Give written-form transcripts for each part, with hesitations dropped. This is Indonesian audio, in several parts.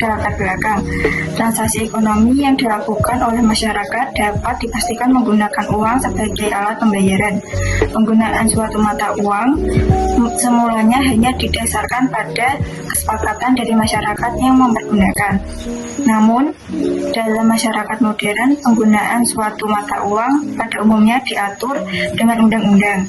pada latar belakang. Transaksi ekonomi yang dilakukan oleh masyarakat dapat dipastikan menggunakan uang sebagai alat pembayaran. Penggunaan suatu mata uang semulanya hanya didasarkan pada kesepakatan dari masyarakat yang mempergunakan. Namun, dalam masyarakat modern, penggunaan suatu mata uang pada umumnya diatur dengan undang-undang.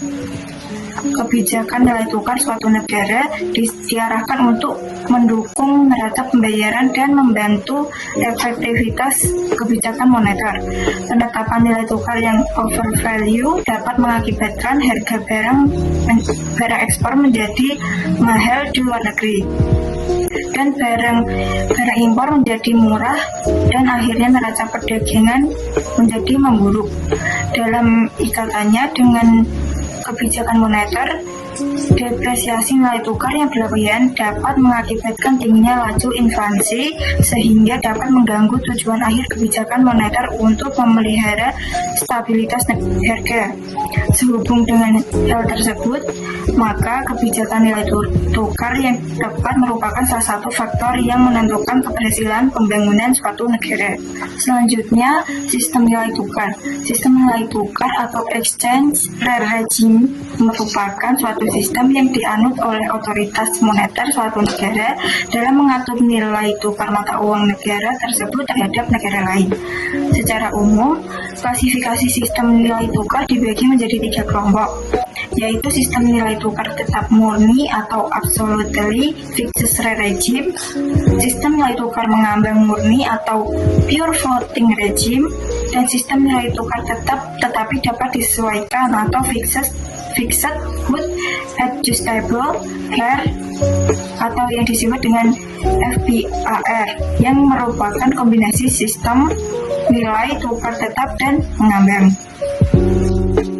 Kebijakan nilai tukar suatu negara diarahkan untuk mendukung neraca pembayaran dan membantu efektivitas kebijakan moneter. Penetapan nilai tukar yang overvalue dapat mengakibatkan harga barang ekspor menjadi mahal di luar negeri dan barang impor menjadi murah dan akhirnya neraca perdagangan menjadi memburuk. Dalam ikatannya dengan kebijakan moneter, depresiasi nilai tukar yang berlebihan dapat mengakibatkan tingginya laju inflasi sehingga dapat mengganggu tujuan akhir kebijakan moneter untuk memelihara stabilitas harga. Sehubung dengan hal tersebut, maka kebijakan nilai tukar yang tepat merupakan salah satu faktor yang menentukan keberhasilan pembangunan suatu negara. Selanjutnya, sistem nilai tukar. Sistem nilai tukar atau exchange rate regime merupakan suatu sistem yang dianut oleh otoritas moneter suatu negara dalam mengatur nilai tukar mata uang negara tersebut terhadap negara lain. Secara umum, klasifikasi sistem nilai tukar dibagi menjadi 3 kelompok, yaitu sistem nilai tukar tetap murni atau absolutely fixed rate regime, sistem nilai tukar mengambang murni atau pure floating regime, dan sistem nilai tukar tetap tetapi dapat disesuaikan atau fixed with adjustable pair atau yang disebut dengan FBAR, yang merupakan kombinasi sistem nilai tukar tetap dan mengambang.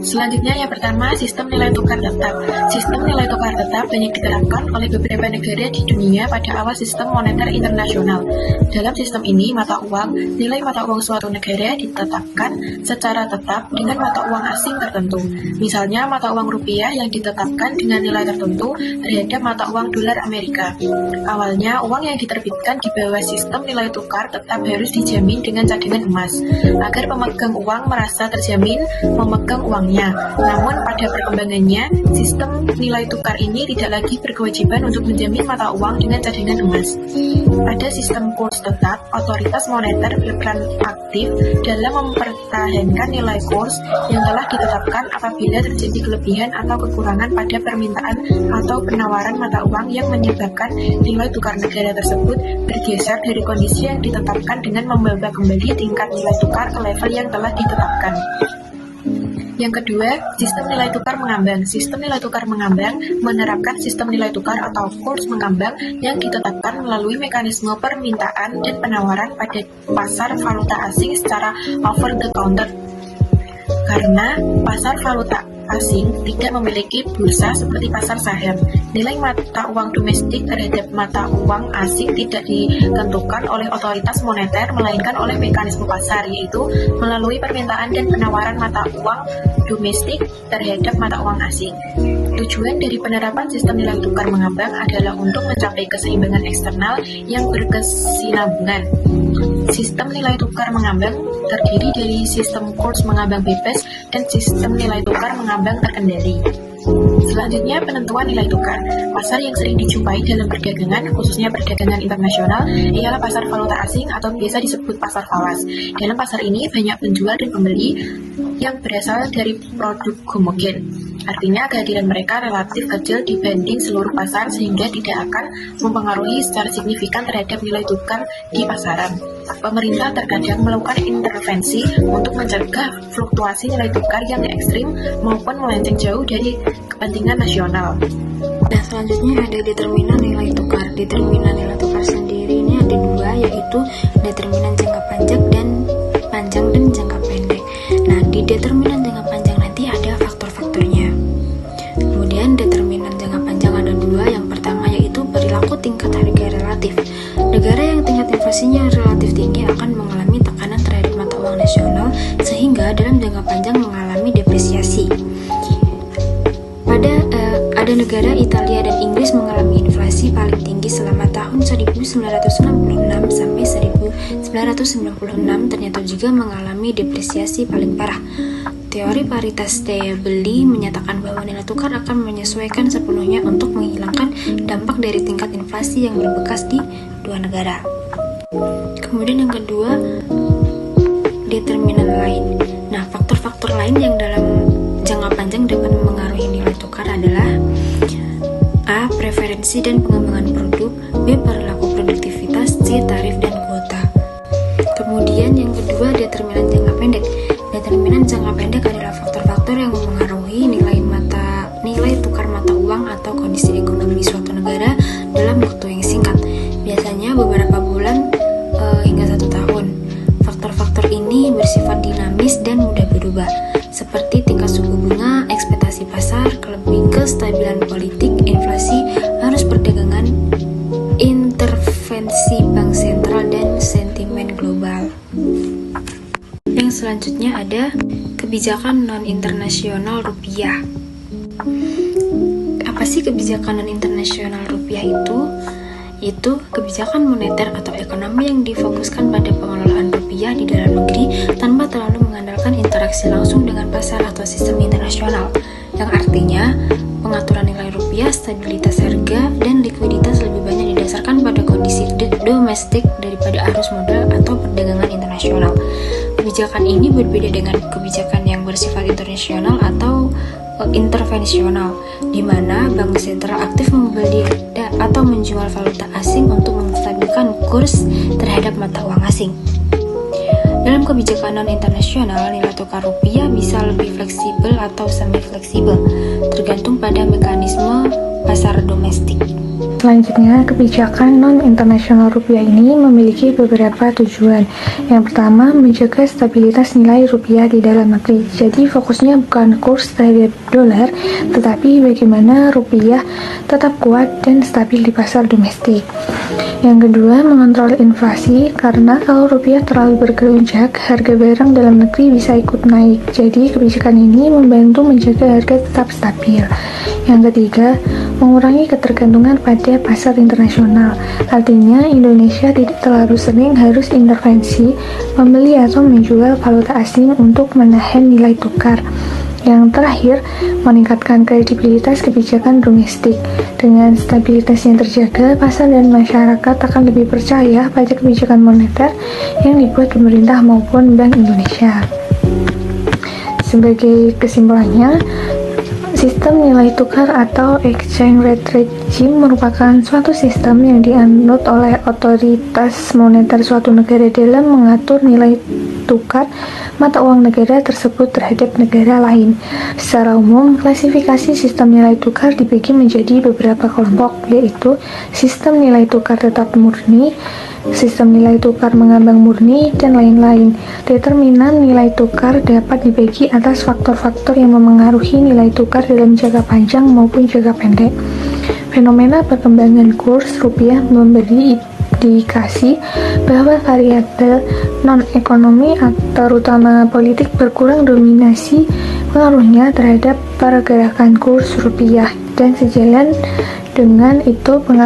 Selanjutnya yang pertama, sistem nilai tukar tetap. Sistem nilai tukar tetap banyak diterapkan oleh beberapa negara di dunia pada awal sistem moneter internasional. Dalam sistem ini, nilai mata uang suatu negara ditetapkan secara tetap dengan mata uang asing tertentu. Misalnya, mata uang rupiah yang ditetapkan dengan nilai tertentu terhadap mata uang dolar Amerika. Awalnya, uang yang diterbitkan di bawah sistem nilai tukar tetap harus dijamin dengan cadangan emas, agar pemegang uang merasa terjamin memegang uangnya. Namun pada perkembangannya, sistem nilai tukar ini tidak lagi berkewajiban untuk menjamin mata uang dengan cadangan emas. Pada sistem kurs tetap, otoritas moneter berperan aktif dalam mempertahankan nilai kurs yang telah ditetapkan apabila terjadi kelebihan atau kekurangan pada permintaan atau penawaran mata uang yang menyebabkan nilai tukar negara tersebut bergeser dari kondisi yang ditetapkan dengan membawa kembali tingkat nilai tukar ke level yang telah ditetapkan. Yang kedua, sistem nilai tukar mengambang. Sistem nilai tukar mengambang menerapkan sistem nilai tukar atau kurs mengambang yang ditetapkan melalui mekanisme permintaan dan penawaran pada pasar valuta asing secara over the counter. Karena pasar valuta asing tidak memiliki bursa seperti pasar saham, nilai mata uang domestik terhadap mata uang asing tidak ditentukan oleh otoritas moneter, melainkan oleh mekanisme pasar, yaitu melalui permintaan dan penawaran mata uang domestik terhadap mata uang asing. Tujuan dari penerapan sistem nilai tukar mengambang adalah untuk mencapai keseimbangan eksternal yang berkesinambungan. Sistem nilai tukar mengambang terdiri dari sistem kurs mengambang bebas dan sistem nilai tukar mengambang terkendali. Selanjutnya, penentuan nilai tukar. Pasar yang sering dijumpai dalam perdagangan, khususnya perdagangan internasional, ialah pasar valuta asing atau biasa disebut pasar falas. Dalam pasar ini, banyak penjual dan pembeli yang berasal dari produk homogen. Artinya, kehadiran mereka relatif kecil dibanding seluruh pasar sehingga tidak akan mempengaruhi secara signifikan terhadap nilai tukar di pasaran. Pemerintah terkadang melakukan intervensi untuk mencegah fluktuasi nilai tukar yang ekstrim maupun melenceng jauh dari kepentingan nasional. Dan selanjutnya ada determinan nilai tukar. Determinan nilai tukar sendiri ini ada dua, yaitu determinan jangka panjang dan jangka pendek. Nah, di determinan jangka panjang nanti ada faktor-faktornya. Kemudian determinan jangka panjang ada dua. Yang pertama yaitu perilaku tingkat harga relatif. Negara yang tingkat inflasinya relatif tinggi akan mengalami tekanan terhadap mata uang nasional sehingga dalam jangka panjang mengalami depresiasi. Ada negara Italia dan Inggris mengalami inflasi paling tinggi selama tahun 1966 sampai 1996 ternyata juga mengalami depresiasi paling parah. Teori paritas daya beli menyatakan bahwa nilai tukar akan menyesuaikan sepenuhnya untuk menghilangkan dampak dari tingkat inflasi yang berbekas di dua negara. Kemudian yang kedua, determinan lain. Nah, faktor-faktor lain yang dalam jangka panjang dapat mempengaruhi nilai tukar adalah A. Preferensi dan pengembangan produk, B. Perilaku produktivitas, C. Tarif dan kuota. Kemudian yang kedua, determinan jangka pendek. Determinan jangka pendek adalah faktor-faktor yang mempengaruhi nilai tukar mata uang atau kondisi ekonomi suatu negara dalam waktu yang singkat, biasanya beberapa bulan hingga 1 tahun. Faktor-faktor ini bersifat dinamis dan mudah berubah, seperti tingkat suku bunga, ekspektasi pasar, kestabilan politik, inflasi, arus perdagangan, intervensi bank sentral, dan sentimen global. Yang selanjutnya ada kebijakan non-internasional rupiah. Apa sih kebijakan non-internasional rupiah itu? Yaitu kebijakan moneter atau ekonomi yang difokuskan pada pengelolaan rupiah di dalam negeri tanpa terlalu mengandalkan interaksi langsung dengan pasar atau sistem internasional, yang artinya pengaturan nilai rupiah, stabilitas harga, dan likuiditas lebih banyak didasarkan pada kondisi domestik daripada arus modal atau perdagangan internasional. Kebijakan ini berbeda dengan kebijakan yang bersifat internasional atau intervensional, di mana bank sentral aktif membeli atau menjual valuta asing untuk menstabilkan kurs terhadap mata uang asing. Dalam kebijakan non-internasional, nilai tukar rupiah bisa lebih fleksibel atau semi-fleksibel, tergantung pada mekanisme pasar domestik. Selanjutnya, kebijakan non-internasional rupiah ini memiliki beberapa tujuan. Yang pertama, menjaga stabilitas nilai rupiah di dalam negeri. Jadi fokusnya bukan kurs terhadap dolar, tetapi bagaimana rupiah tetap kuat dan stabil di pasar domestik. Yang kedua, mengontrol inflasi, karena kalau rupiah terlalu bergelunjak, harga barang dalam negeri bisa ikut naik. Jadi kebijakan ini membantu menjaga harga tetap stabil. Yang ketiga, mengurangi ketergantungan pada pasar internasional. Artinya, Indonesia tidak terlalu sering harus intervensi membeli atau menjual valuta asing untuk menahan nilai tukar. Yang terakhir, meningkatkan kredibilitas kebijakan domestik. Dengan stabilitas yang terjaga, pasar dan masyarakat akan lebih percaya pada kebijakan moneter yang dibuat pemerintah maupun Bank Indonesia. Sebagai kesimpulannya, sistem nilai tukar atau exchange rate regime merupakan suatu sistem yang dianut oleh otoritas moneter suatu negara dalam mengatur nilai tukar mata uang negara tersebut terhadap negara lain. Secara umum, klasifikasi sistem nilai tukar dibagi menjadi beberapa kelompok, yaitu sistem nilai tukar tetap murni, sistem nilai tukar mengambang murni, dan lain-lain. Determinan nilai tukar dapat dibagi atas faktor-faktor yang memengaruhi nilai tukar dalam jangka panjang maupun jangka pendek. Fenomena perkembangan kurs rupiah memberi indikasi bahwa variabel non-ekonomi terutama politik berkurang dominasi pengaruhnya terhadap pergerakan kurs rupiah, dan sejalan dengan itu